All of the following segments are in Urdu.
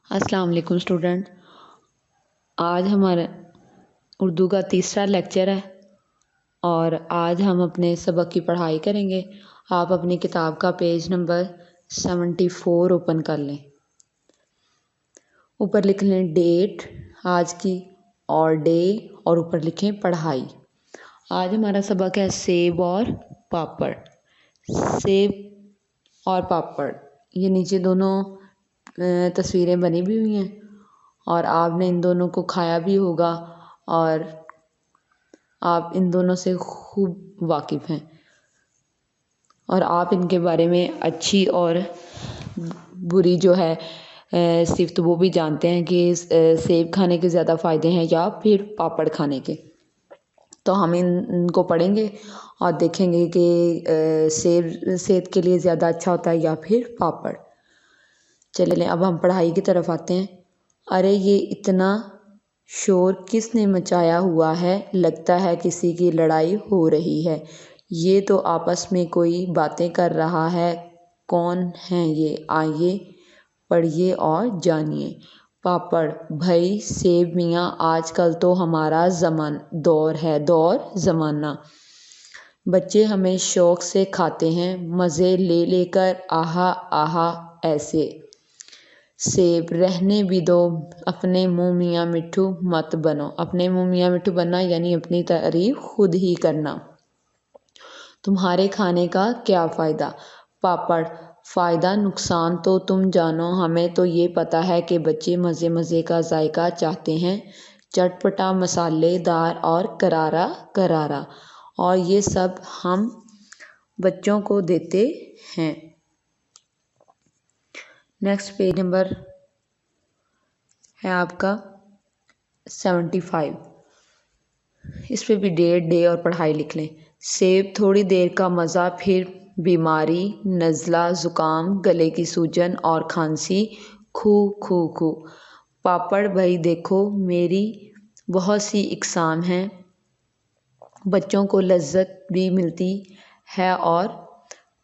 السلام علیکم اسٹوڈنٹ، آج ہمارا اردو کا تیسرا لیکچر ہے اور آج ہم اپنے سبق کی پڑھائی کریں گے۔ آپ اپنی کتاب کا پیج نمبر 74 اوپن کر لیں۔ اوپر لکھ لیں ڈیٹ آج کی اور ڈے اور اوپر لکھیں پڑھائی۔ آج ہمارا سبق ہے سیب اور پاپڑ۔ سیب اور پاپڑ، یہ نیچے دونوں تصویریں بنی بھی ہوئی ہیں اور آپ نے ان دونوں کو کھایا بھی ہوگا اور آپ ان دونوں سے خوب واقف ہیں اور آپ ان کے بارے میں اچھی اور بری جو ہے صفت وہ بھی جانتے ہیں کہ سیب کھانے کے زیادہ فائدے ہیں یا پھر پاپڑ کھانے کے۔ تو ہم ان کو پڑھیں گے اور دیکھیں گے کہ سیب صحت کے لیے زیادہ اچھا ہوتا ہے یا پھر پاپڑ۔ چلیں اب ہم پڑھائی کی طرف آتے ہیں۔ ارے یہ اتنا شور کس نے مچایا ہوا ہے؟ لگتا ہے کسی کی لڑائی ہو رہی ہے۔ یہ تو آپس میں کوئی باتیں کر رہا ہے۔ کون ہیں یہ؟ آئیے پڑھیے اور جانیے۔ پاپڑ بھائی سیب میاں، آج کل تو ہمارا دور ہے، زمانہ۔ بچے ہمیں شوق سے کھاتے ہیں، مزے لے لے کر، آہا آہا ایسے۔ سیب رہنے بھی دو، اپنے منہ میاں مٹھو مت بنو۔ اپنے منہ میاں مٹھو بننا یعنی اپنی تعریف خود ہی کرنا۔ تمہارے کھانے کا کیا فائدہ؟ پاپڑ فائدہ نقصان تو تم جانو، ہمیں تو یہ پتہ ہے کہ بچے مزے مزے کا ذائقہ چاہتے ہیں، چٹپٹا، مسالے دار اور کرارا کرارا، اور یہ سب ہم بچوں کو دیتے ہیں۔ نیکسٹ پیج نمبر ہے آپ کا 75۔ اس پہ بھی ڈیٹ، ڈے اور پڑھائی لکھ لیں۔ سیب تھوڑی دیر کا مزہ، پھر بیماری، نزلہ، زکام، گلے کی سوجن اور کھانسی، خو خو خو۔ پاپڑ بھائی دیکھو میری بہت سی اقسام ہیں، بچوں کو لذت بھی ملتی ہے اور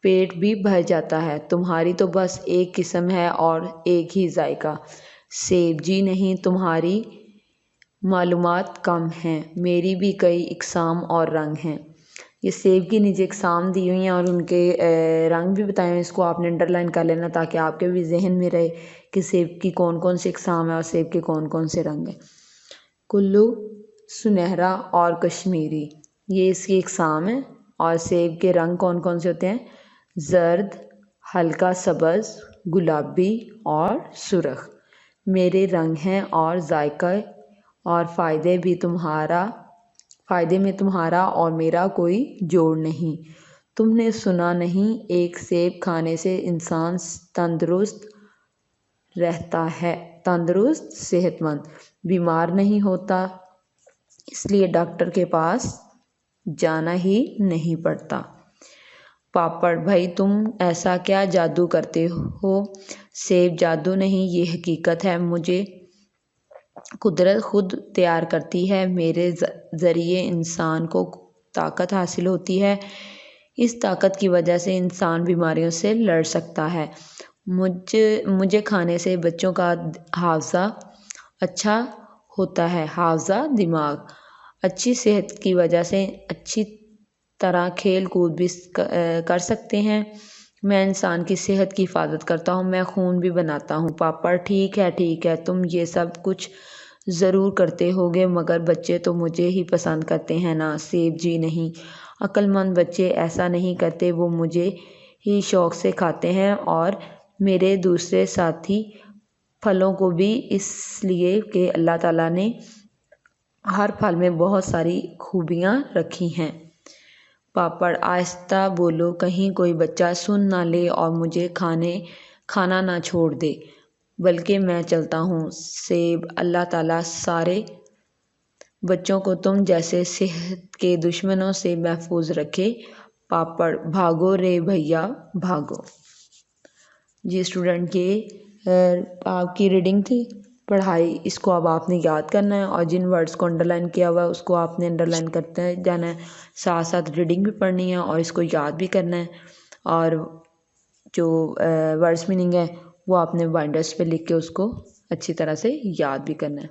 پیٹ بھی بھر جاتا ہے۔ تمہاری تو بس ایک قسم ہے اور ایک ہی ذائقہ۔ سیب جی نہیں، تمہاری معلومات کم ہیں، میری بھی کئی اقسام اور رنگ ہیں۔ یہ سیب کی نیچے اقسام دی ہوئی ہیں اور ان کے رنگ بھی بتائے ہوئے ہیں۔ اس کو آپ نے انڈر لائن کر لینا تاکہ آپ کے بھی ذہن میں رہے کہ سیب کی کون کون سی اقسام ہیں اور سیب کے کون کون سے رنگ ہیں۔ کلو، سنہرا اور کشمیری، یہ اس کی اقسام ہیں۔ اور سیب کے رنگ کون کون سے ہوتے ہیں؟ زرد، ہلکا سبز، گلابی اور سرخ۔ میرے رنگ ہیں اور ذائقہ اور فائدے میں تمہارا اور میرا کوئی جوڑ نہیں۔ تم نے سنا نہیں، ایک سیب کھانے سے انسان تندرست رہتا ہے، تندرست، صحت مند، بیمار نہیں ہوتا، اس لیے ڈاکٹر کے پاس جانا ہی نہیں پڑتا۔ پاپڑ بھائی تم ایسا کیا جادو کرتے ہو؟ سیب جادو نہیں، یہ حقیقت ہے، مجھے قدرت خود تیار کرتی ہے، میرے ذریعے انسان کو طاقت حاصل ہوتی ہے، اس طاقت کی وجہ سے انسان بیماریوں سے لڑ سکتا ہے۔ مجھے کھانے سے بچوں کا حافظہ اچھا ہوتا ہے، حافظہ دماغ، اچھی صحت کی وجہ سے اچھی طرح کھیل کود بھی کر سکتے ہیں، میں انسان کی صحت کی حفاظت کرتا ہوں، میں خون بھی بناتا ہوں۔ پاپڑ ٹھیک ہے، تم یہ سب کچھ ضرور کرتے ہوگے مگر بچے تو مجھے ہی پسند کرتے ہیں نا؟ سیب جی نہیں، عقل مند بچے ایسا نہیں کرتے، وہ مجھے ہی شوق سے کھاتے ہیں اور میرے دوسرے ساتھی پھلوں کو بھی، اس لیے کہ اللہ تعالیٰ نے ہر پھل میں بہت ساری خوبیاں رکھی ہیں۔ پاپڑ آہستہ بولو، کہیں کوئی بچہ سن نہ لے اور مجھے کھانا نہ چھوڑ دے، بلکہ میں چلتا ہوں۔ سیب اللہ تعالیٰ سارے بچوں کو تم جیسے صحت کے دشمنوں سے محفوظ رکھے۔ پاپڑ بھاگو رے بھیا بھاگو۔ جی اسٹوڈنٹ، یہ آپ کی ریڈنگ تھی، پڑھائی، اس کو اب آپ نے یاد کرنا ہے اور جن ورڈز کو انڈر لائن کیا ہوا ہے اس کو آپ نے انڈر لائن کرتے جانا ہے، ساتھ ساتھ ریڈنگ بھی پڑھنی ہے اور اس کو یاد بھی کرنا ہے، اور جو ورڈز میننگ ہے وہ آپ نے بائنڈرس پہ لکھ کے اس کو اچھی طرح سے یاد بھی کرنا ہے۔